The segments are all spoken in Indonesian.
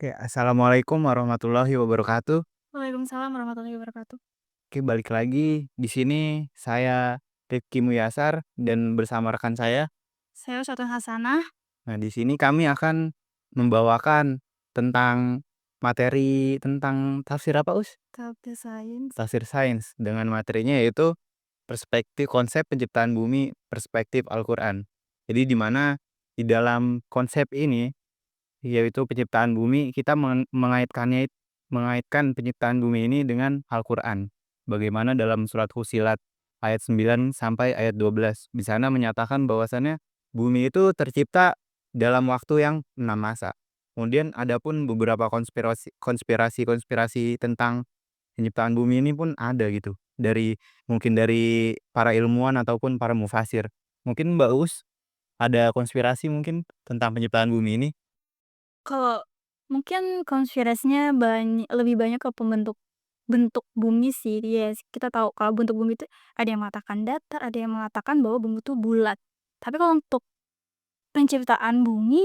Oke, assalamualaikum warahmatullahi wabarakatuh. Waalaikumsalam warahmatullahi wabarakatuh. Oke, balik lagi di sini saya Rifki Muyasar dan bersama rekan saya. Saya Uswatun Hasanah, Nah, di sini kami akan membawakan tentang materi tentang tafsir apa, Us? Kabeh Sains. Tafsir sains dengan materinya yaitu perspektif konsep penciptaan bumi, perspektif Al-Qur'an. Jadi di mana di dalam konsep ini yaitu penciptaan bumi, kita mengaitkan penciptaan bumi ini dengan Al-Qur'an. Bagaimana dalam surat Fussilat ayat 9 sampai ayat 12. Di sana menyatakan bahwasannya bumi itu tercipta dalam waktu yang 6 masa. Kemudian adapun beberapa konspirasi tentang penciptaan bumi ini pun ada gitu. Mungkin dari para ilmuwan ataupun para mufasir. Mungkin Mbak Us ada konspirasi mungkin tentang penciptaan bumi ini? Kalau mungkin konspirasinya lebih banyak ke bentuk bumi sih. Yes, kita tahu kalau bentuk bumi itu ada yang mengatakan datar, ada yang mengatakan bahwa bumi itu bulat. Tapi kalau untuk penciptaan bumi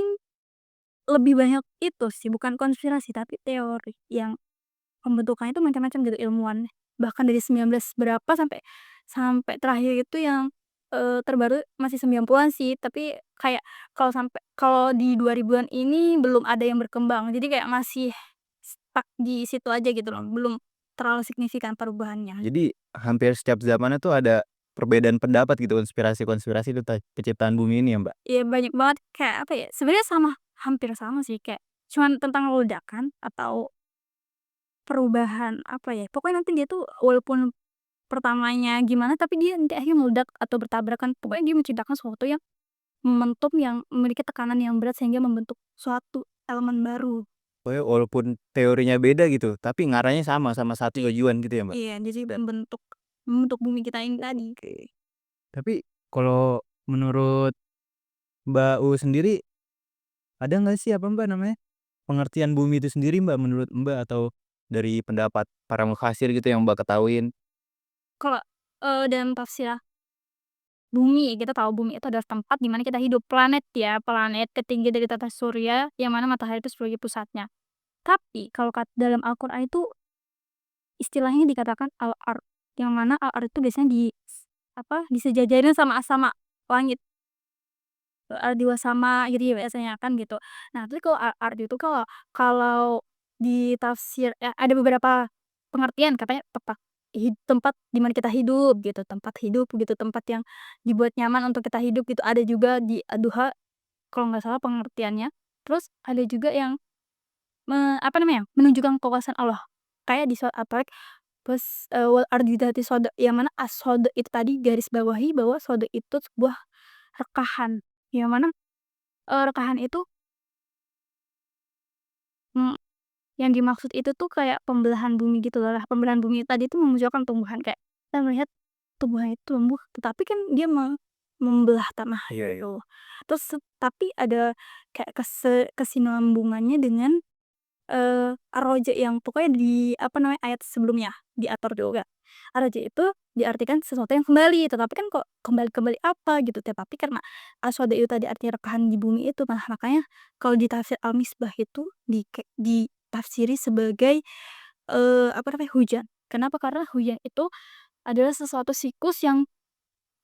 lebih banyak itu sih, bukan konspirasi tapi teori yang pembentukannya itu macam-macam gitu ilmuwan. Bahkan dari 19 berapa sampai sampai terakhir itu yang, terbaru masih 90-an sih, tapi kayak kalau di 2000-an ini belum ada yang berkembang. Jadi kayak masih stuck di situ aja gitu loh, belum terlalu signifikan perubahannya. Jadi hampir setiap zamannya tuh ada perbedaan pendapat gitu, konspirasi-konspirasi tentang penciptaan bumi ini ya, Mbak? Iya banyak banget kayak apa ya, sebenarnya hampir sama sih kayak cuman tentang ledakan atau perubahan apa ya, pokoknya nanti dia tuh walaupun pertamanya gimana, tapi dia nanti akhirnya meledak atau bertabrakan. Pokoknya dia menciptakan sesuatu yang momentum yang memiliki tekanan yang berat sehingga membentuk suatu elemen baru. Pokoknya walaupun teorinya beda gitu, tapi ngarahnya sama satu tujuan gitu ya, Mbak? Iya, jadi membentuk membentuk bumi kita ini tadi. Oke. Tapi kalau menurut Mbak U sendiri, ada nggak sih, apa Mbak namanya, pengertian bumi itu sendiri Mbak, menurut Mbak, atau dari pendapat para mufasir gitu yang Mbak ketahuin? Kalau, dalam tafsir bumi, kita tahu bumi itu adalah tempat di mana kita hidup, planet ya, planet tertinggi dari tata surya yang mana matahari itu sebagai pusatnya. Tapi kalau dalam Al-Qur'an itu istilahnya dikatakan al-ard, yang mana al-ard itu biasanya disejajarin sama langit. Dua sama gitu ya biasanya kan gitu. Nah tapi kalau art itu kalau di tafsir ada beberapa pengertian katanya tempat di mana kita hidup gitu, tempat hidup gitu, tempat yang dibuat nyaman untuk kita hidup gitu, ada juga di Ad-Duha kalau nggak salah pengertiannya. Terus ada juga yang apa namanya, menunjukkan kekuasaan Allah. Kayak di surat At-Tariq wal ardi dzati sodq yang mana as-sodq itu tadi garis bawahi bahwa sodq itu sebuah rekahan, yang mana rekahan itu, mmm, yang dimaksud itu tuh kayak pembelahan bumi gitu loh. Lah pembelahan bumi tadi tuh memunculkan tumbuhan, kayak kita melihat tumbuhan itu tumbuh, tetapi kan dia membelah tanah Iya, iya. gitu. Terus tapi ada kayak kesinambungannya dengan Ar-Raja yang pokoknya di apa namanya, ayat sebelumnya, diatur juga. Ar-Raja itu diartikan sesuatu yang kembali, tetapi kan kok kembali-kembali apa gitu, tetapi karena Aswada itu tadi artinya rekahan di bumi itu, nah makanya kalau di tafsir Al-Misbah itu ditafsiri sebagai, apa namanya, hujan. Kenapa? Karena hujan itu adalah sesuatu siklus yang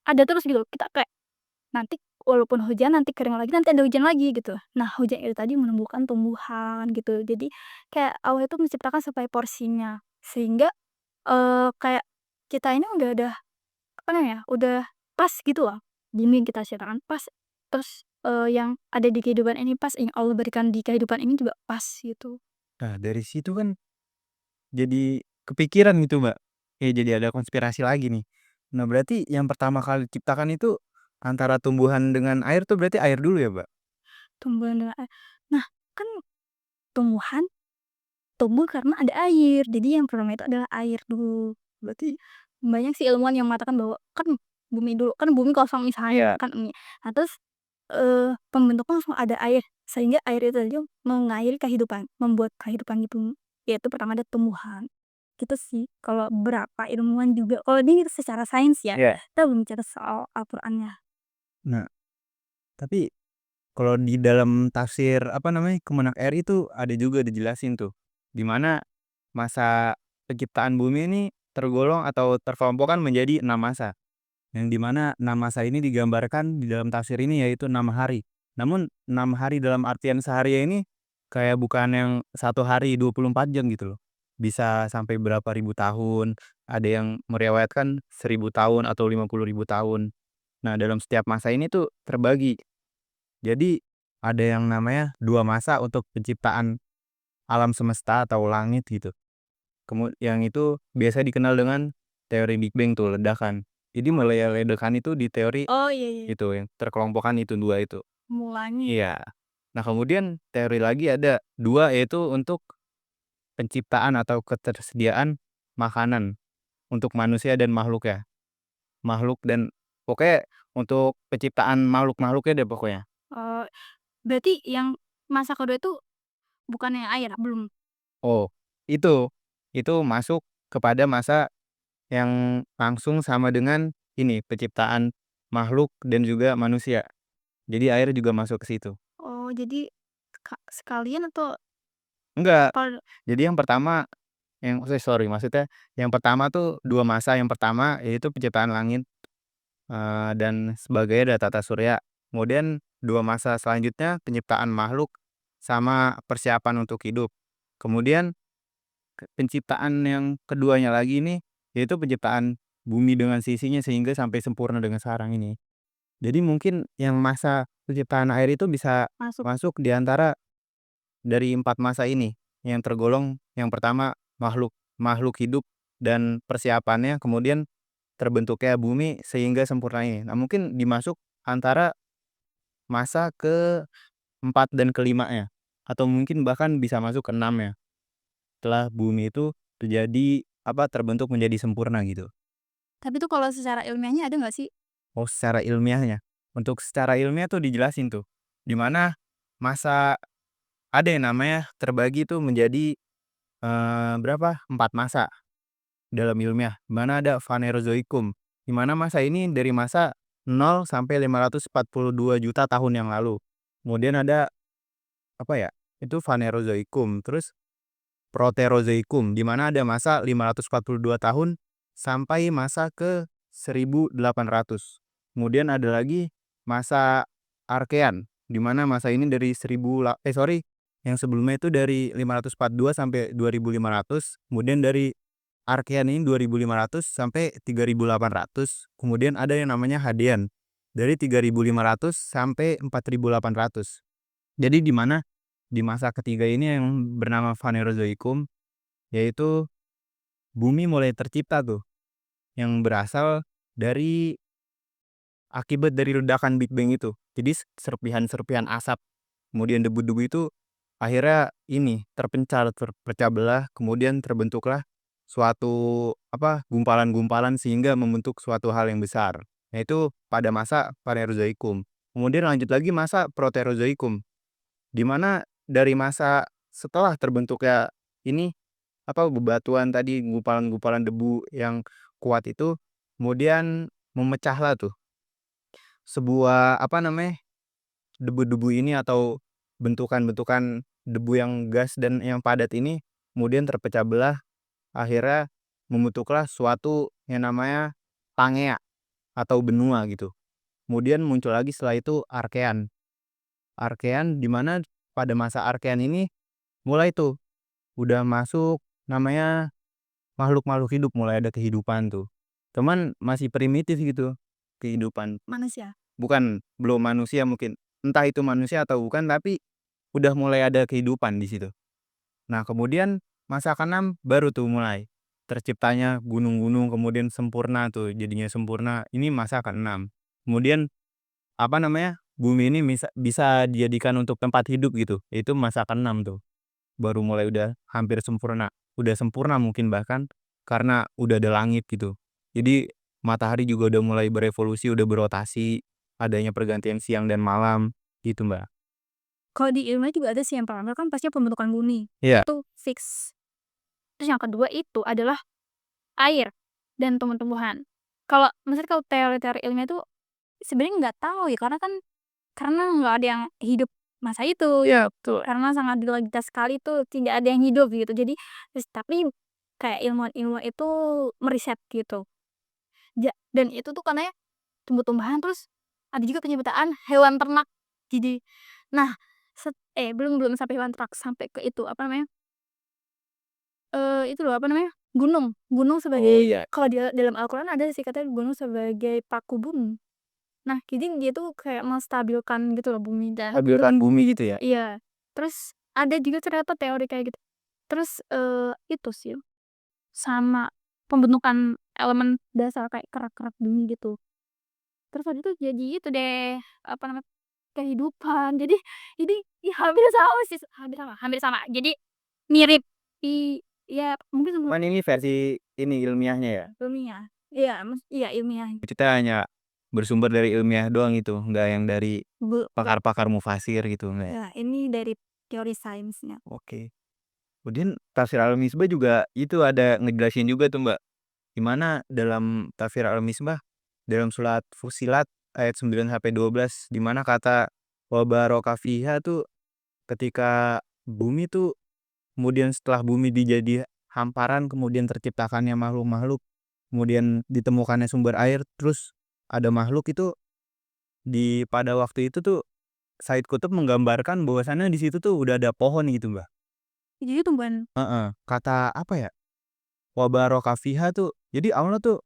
ada terus gitu, kita kayak nanti walaupun hujan, nanti kering lagi, nanti ada hujan lagi gitu. Nah, hujan itu tadi menumbuhkan tumbuhan gitu. Jadi kayak Allah itu menciptakan sesuai porsinya. Sehingga, kayak kita ini udah ada, apa namanya, udah pas gitu loh. Gini kita ciptakan pas, terus, yang ada di kehidupan ini pas, yang Allah berikan di kehidupan ini juga pas gitu. Nah, dari situ kan jadi kepikiran gitu, Mbak. Jadi ada konspirasi lagi nih. Nah, berarti yang pertama kali diciptakan itu antara tumbuhan dengan air tuh berarti air dulu ya, Mbak? Tumbuhan dengan air. Nah, kan tumbuhan tumbuh karena ada air. Jadi yang pertama itu adalah air dulu. Berarti banyak sih ilmuwan yang mengatakan bahwa kan bumi dulu, kan bumi kosong misalnya Iya. kan nah terus, pembentuknya langsung ada air, sehingga air itu tadi mengairi kehidupan, membuat kehidupan di bumi. Yaitu pertama ada tumbuhan. Gitu sih kalau beberapa ilmuwan juga kalau ini secara sains ya, Iya. kita belum bicara soal Al-Qur'annya. Nah, tapi Kalau di dalam tafsir, apa namanya, Kemenak RI itu ada juga dijelasin tuh, di mana masa penciptaan bumi ini tergolong atau terkelompokkan menjadi 6 masa, yang di mana 6 masa ini digambarkan di dalam tafsir ini yaitu 6 hari. Namun 6 hari dalam artian sehari ini kayak bukan yang 1 hari 24 jam gitu loh. Bisa sampai berapa ribu tahun, ada yang meriwayatkan 1.000 tahun atau 50.000 tahun. Nah, dalam setiap masa ini tuh terbagi. Jadi ada yang namanya 2 masa untuk penciptaan alam semesta atau langit gitu. Yang itu biasa dikenal dengan teori Big Bang tuh, ledakan. Jadi mulai ledakan itu di teori Oh, iya iya, itu yang terkelompokkan itu 2 itu. mulanya ya? Iya. Nah, kemudian teori lagi ada 2 yaitu untuk penciptaan atau ketersediaan makanan untuk manusia dan makhluk ya. Makhluk dan pokoknya untuk penciptaan makhluk-makhluknya deh pokoknya. Oh, berarti yang masa kedua itu bukannya air, belum? Oh, itu. Itu masuk kepada masa yang langsung sama dengan ini, penciptaan makhluk dan juga manusia. Jadi air juga masuk ke situ. Oh, jadi sekalian atau Enggak, kalau jadi yang pertama sorry, maksudnya yang pertama tuh 2 masa, yang pertama yaitu penciptaan langit, dan sebagainya dan tata surya. Kemudian 2 masa selanjutnya penciptaan makhluk sama persiapan untuk hidup. Kemudian penciptaan yang keduanya lagi ini, yaitu penciptaan bumi dengan sisinya sehingga sampai sempurna dengan sekarang ini. Jadi mungkin yang masa penciptaan air itu bisa masuk? masuk di antara dari 4 masa ini, yang tergolong yang pertama makhluk makhluk hidup dan persiapannya, kemudian terbentuknya bumi sehingga sempurna ini. Nah, mungkin dimasuk antara masa keempat dan kelima ya, atau mungkin bahkan bisa masuk ke-6 ya, setelah bumi itu terjadi terbentuk menjadi sempurna gitu. Tapi tuh kalau secara ilmiahnya ada nggak sih? Oh, secara ilmiahnya. Untuk secara ilmiah tuh dijelasin tuh, di mana masa ada yang namanya terbagi tuh menjadi, berapa, 4 masa dalam ilmiah, di mana ada Phanerozoikum, di mana masa ini dari masa 0 sampai 542 juta tahun yang lalu. Kemudian ada, apa ya, itu Phanerozoikum, terus Proterozoikum, di mana ada masa 542 tahun sampai masa ke 1.800. Kemudian ada lagi masa Archean, di mana masa ini dari yang sebelumnya itu dari 542 sampai 2.500, kemudian dari Archean ini 2.500 sampai 3.800, kemudian ada yang namanya Hadean, dari 3.500 sampai 4.800. Jadi di mana di masa ketiga ini yang bernama Phanerozoikum, yaitu bumi mulai tercipta tuh, yang berasal dari akibat dari ledakan Big Bang itu. Jadi serpihan-serpihan asap, kemudian debu-debu itu akhirnya ini terpencar, terpecah belah, kemudian terbentuklah suatu gumpalan-gumpalan sehingga membentuk suatu hal yang besar. Nah, itu pada masa Phanerozoikum. Kemudian lanjut lagi masa Proterozoikum, di mana dari masa setelah terbentuknya ini bebatuan tadi, gumpalan-gumpalan debu yang kuat itu, kemudian memecahlah tuh sebuah debu-debu ini atau bentukan-bentukan debu yang gas dan yang padat ini, kemudian terpecah belah, akhirnya membentuklah suatu yang namanya Pangea atau benua gitu. Kemudian muncul lagi setelah itu Archean. Archean di mana pada masa Archean ini mulai tuh udah masuk namanya makhluk-makhluk hidup, mulai ada kehidupan tuh. Cuman masih primitif gitu kehidupan. Manusia? Bukan, belum manusia mungkin. Entah itu manusia atau bukan, tapi udah mulai ada kehidupan di situ. Nah, kemudian masa ke-6 baru tuh mulai terciptanya gunung-gunung, kemudian sempurna tuh, jadinya sempurna. Ini masa ke-6. Kemudian bumi ini bisa dijadikan untuk tempat hidup gitu. Itu masa ke-6 tuh. Baru mulai udah hampir sempurna. Udah sempurna mungkin bahkan karena udah ada langit gitu. Jadi matahari juga udah mulai berevolusi, udah berotasi, adanya pergantian siang dan malam gitu, Mbak. Kalau di ilmiah juga ada sih yang pertama kan pastinya pembentukan bumi, Iya. itu fix. Terus yang kedua itu adalah air dan tumbuh-tumbuhan. Kalau maksudnya kalau teori-teori ilmiah itu sebenarnya nggak tahu ya, karena kan karena nggak ada yang hidup masa itu. Iya, betul. Karena sangat dilogitas sekali tuh, tidak ada yang hidup gitu. Jadi tapi kayak ilmuwan-ilmuwan itu meriset gitu. Dan itu tuh katanya tumbuh-tumbuhan, terus ada juga penyertaan hewan ternak. Jadi nah, belum belum sampai hewan ternak, sampai ke itu, apa namanya, itu loh, apa namanya, gunung. Gunung Oh, sebagai, iya. kalau di dalam Al-Quran ada sih katanya gunung sebagai paku bumi. Nah, jadi dia tuh kayak menstabilkan gitu loh bumi dan Stabilkan bumi gitu ya? iya. Terus ada juga ternyata teori kayak gitu. Terus, itu sih, sama pembentukan elemen dasar kayak kerak-kerak bumi gitu. Terus waktu itu jadi itu deh, apa namanya, kehidupan. Jadi ya hampir sama sih, hampir sama. Jadi mirip, iya mungkin Cuman ini versi ini ilmiahnya ya? ilmiah. Iya, iya ilmiah. Kita hanya bersumber dari ilmiah doang itu, nggak yang dari Enggak, pakar-pakar mufasir gitu, nggak ya? ya ini dari teori sainsnya. Oke. Kemudian tafsir al-Misbah juga itu ada ngejelasin juga tuh, Mbak, di mana dalam tafsir al-Misbah, dalam surat Fussilat ayat 9 sampai 12 di mana kata wa baraka fiha tuh ketika bumi tuh kemudian setelah bumi dijadi hamparan, kemudian terciptakannya makhluk-makhluk, kemudian ditemukannya sumber air, terus ada makhluk itu pada waktu itu tuh Said Kutub menggambarkan bahwasannya di situ tuh udah ada pohon gitu, Mbak. Jadi tumbuhan Heeh, kata apa ya, wa baraka fiha tuh jadi Allah tuh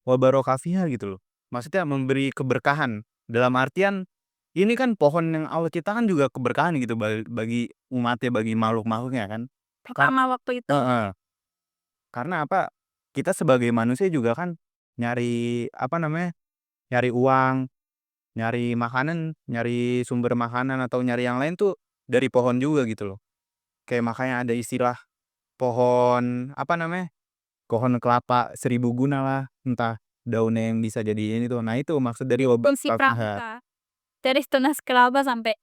wa baraka fiha gitu loh. Maksudnya memberi keberkahan, dalam artian ini kan pohon yang Allah ciptakan juga keberkahan gitu bagi umatnya, bagi makhluk-makhluknya kan. pertama waktu itu. Heeh. Karena apa, kita sebagai manusia juga kan nyari, apa namanya, nyari uang, nyari makanan, nyari sumber makanan atau nyari yang lain tuh dari pohon juga gitu loh. Kayak makanya ada istilah pohon, apa namanya, pohon kelapa 1000 guna lah, entah daunnya yang bisa jadi ini tuh. Nah itu maksud dari obat Fungsi Al-Fahad. pramuka. Dari tunas kelapa sampai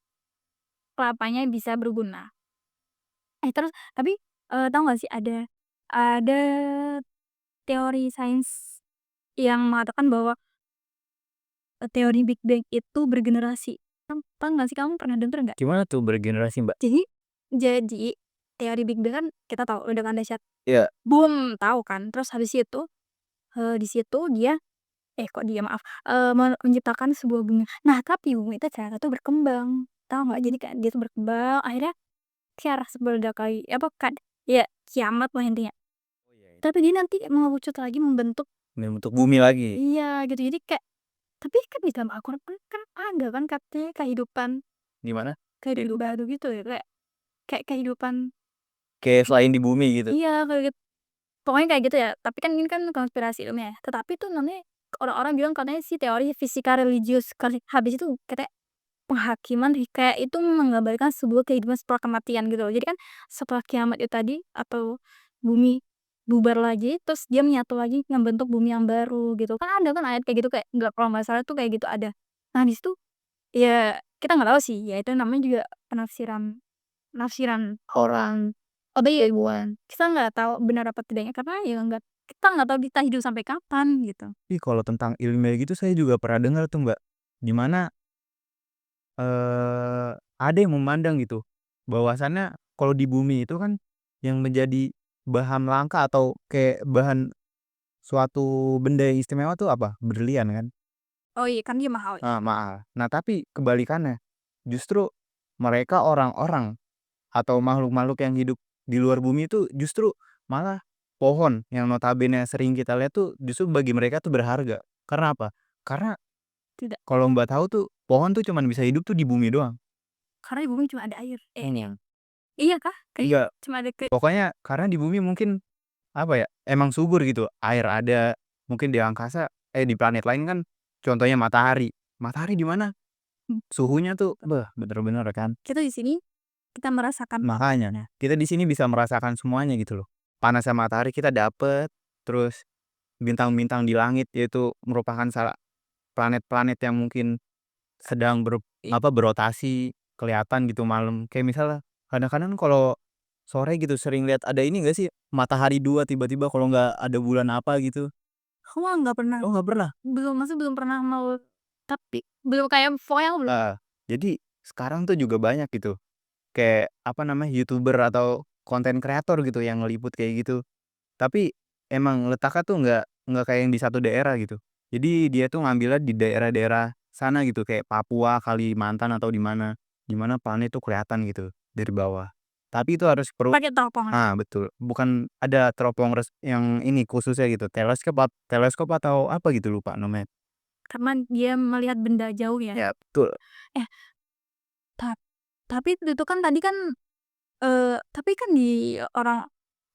kelapanya bisa berguna. Terus tapi, tahu nggak sih ada teori sains yang mengatakan bahwa, teori Big Bang itu bergenerasi. Tahu nggak sih, kamu pernah denger nggak? Gimana tuh bergenerasi, Mbak? Jadi teori Big Bang kan kita tahu ledakan dahsyat, Iya. boom, tahu kan? Terus habis itu, di situ dia kok dia, maaf, menciptakan sebuah bumi. Nah, tapi bumi itu ternyata tuh berkembang, tahu nggak? Jadi kayak dia tuh berkembang, akhirnya kiaras meledakai, apa kan, ya kiamat lah intinya. Oh iya, iya. Tapi dia nanti mengerucut lagi membentuk, Bentuk bumi lagi. iya gitu. Jadi kayak, tapi kan di dalam Al-Quran kan ada kan katanya kehidupan Gimana? kehidupan baru gitu ya, kayak kayak kehidupan, Kayak selain di bumi gitu. iya kayak gitu. Pokoknya kayak gitu ya, tapi kan ini kan konspirasi ilmiah ya. Tetapi tuh namanya orang-orang bilang katanya sih teori fisika religius, habis itu katanya penghakiman kayak itu menggambarkan sebuah kehidupan setelah kematian gitu loh. Jadi kan setelah kiamat itu tadi atau bumi bubar lagi, terus dia menyatu lagi membentuk bumi yang baru gitu. Kan ada kan ayat kayak gitu, kayak nggak, kalau nggak salah tuh kayak gitu ada. Nah di situ ya kita nggak tahu sih, ya itu namanya juga penafsiran penafsiran orang atau ilmuwan. Kita nggak tahu benar apa tidaknya karena ya kita nggak tahu kita hidup sampai kapan gitu. Kalau tentang ilmiah gitu saya juga pernah dengar tuh, Mbak, di mana ada yang memandang gitu, bahwasannya kalau di bumi itu kan yang menjadi bahan langka atau kayak bahan suatu benda yang istimewa tuh apa? Berlian kan? Oh iya kan dia mahal ya. Mahal. Nah, tapi kebalikannya, justru mereka orang-orang atau makhluk-makhluk yang hidup di luar bumi itu justru malah pohon yang notabene sering kita lihat tuh justru bagi mereka tuh berharga. Karena apa? Karena Tidak, kalau Mbak tahu tuh, pohon tuh cuman bisa hidup tuh di bumi doang. karena di bumi cuma ada air. Iya. Iya kah? Kayak Enggak, cuma ada pokoknya karena di bumi mungkin, apa ya, emang subur gitu, air ada, mungkin di angkasa di planet lain kan contohnya matahari. Matahari di mana? Suhunya tuh, bener-bener kan. kita di sini, kita merasakan Makanya, kita di sini bisa merasakan semuanya gitu loh. Panasnya matahari kita dapet, terus bintang-bintang di langit yaitu merupakan planet-planet yang mungkin sedang berotasi, kelihatan gitu malam. Kayak misalnya kadang-kadang kalau sore gitu sering lihat ada ini enggak sih, matahari 2 tiba-tiba kalau nggak ada bulan apa gitu. wah nggak pernah, Oh, nggak pernah? belum, maksudnya belum pernah mau, tapi belum kayak foil belum. Heeh. Jadi sekarang tuh juga banyak gitu, kayak apa namanya, YouTuber atau konten kreator gitu yang ngeliput kayak gitu. Tapi emang letaknya tuh nggak kayak yang di satu daerah gitu. Jadi dia tuh ngambilnya di daerah-daerah sana gitu, kayak Papua, Kalimantan, atau di mana planet tuh kelihatan gitu dari bawah. Tapi itu harus Pakai teropong. betul, bukan ada teropong yang ini khususnya gitu, teleskop atau apa gitu, lupa namanya. Karena dia melihat benda jauh ya. Ya betul. Eh, tap tapi itu kan tadi kan, tapi kan di orang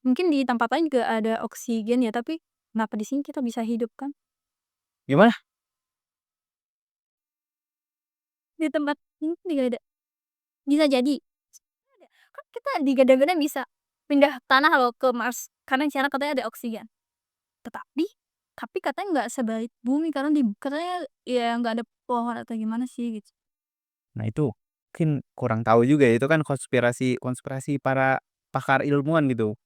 mungkin di tempat lain juga ada oksigen ya, tapi kenapa di sini kita bisa hidup kan? Gimana? Di tempat ini juga ada. Bisa jadi. Ada. Kan kita digadang-gadang bisa pindah tanah loh ke Mars, karena di sana katanya ada oksigen. Tetapi tapi katanya nggak sebaik bumi karena katanya ya nggak ada pohon atau gimana sih gitu. Nah itu mungkin kurang tahu juga ya, itu kan konspirasi konspirasi para pakar ilmuwan gitu,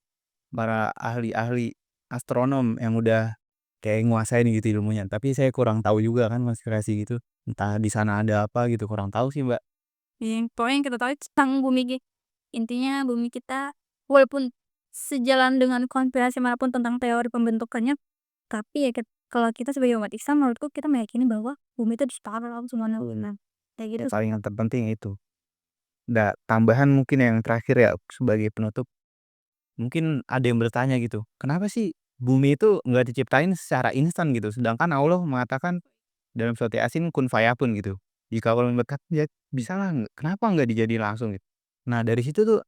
para ahli-ahli astronom yang udah kayak nguasain gitu ilmunya. Tapi saya kurang tahu juga kan konspirasi gitu, entah di sana ada apa gitu, kurang tahu sih, Mbak. Yang pokoknya yang kita tahu itu tentang bumi intinya bumi kita walaupun sejalan dengan konspirasi manapun tentang teori pembentukannya, tapi ya kalau kita sebagai umat Islam menurutku kita meyakini bahwa bumi itu diciptakan oleh Allah Subhanahu wa Ta'ala. Kayak gitu Yang sih. paling yang terpenting itu. Tambahan mungkin yang terakhir ya sebagai penutup, mungkin ada yang bertanya gitu, kenapa sih bumi itu nggak diciptain secara instan gitu, sedangkan Allah mengatakan dalam surat Yasin, "Kun fayakun" gitu. Jika Allah berkata ya bisalah, kenapa nggak dijadiin langsung gitu. Nah dari situ tuh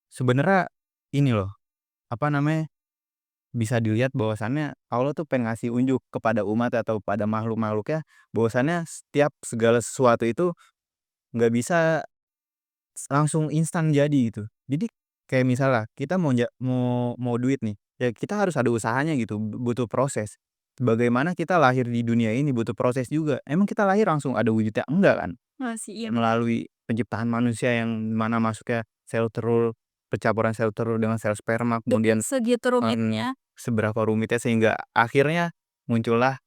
sebenarnya ini loh, apa namanya, bisa dilihat bahwasannya Allah tuh pengen ngasih unjuk kepada umat atau pada makhluk-makhluknya, bahwasannya setiap segala sesuatu itu nggak bisa langsung instan jadi gitu. Jadi kayak misalnya kita mau duit nih, ya kita harus ada usahanya gitu, butuh proses. Bagaimana kita lahir di dunia ini butuh proses juga. Emang kita lahir langsung ada wujudnya? Enggak kan? Masih iya bener. Melalui penciptaan manusia yang mana masuknya sel telur, percampuran sel telur dengan sel sperma, kemudian Segitu rumitnya. seberapa rumitnya sehingga akhirnya muncullah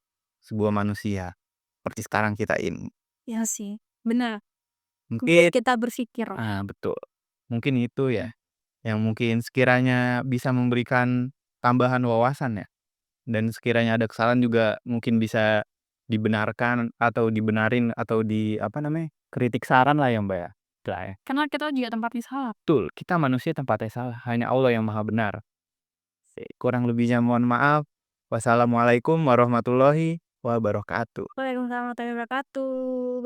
sebuah manusia seperti sekarang kita ini. Iya sih, bener. Membuat Mungkin kita berpikir. betul. Mungkin itu ya, yang mungkin sekiranya bisa memberikan tambahan wawasan ya, dan sekiranya ada kesalahan juga mungkin bisa dibenarkan atau dibenarin atau apa namanya, kritik saran lah ya, Mbak, ya, istilahnya. Karena kita juga tempatnya salah. Betul, kita manusia tempatnya salah, hanya Allah yang Maha Benar. Kurang lebihnya mohon maaf. Wassalamualaikum warahmatullahi wabarakatuh. Waalaikumsalam warahmatullahi wabarakatuh.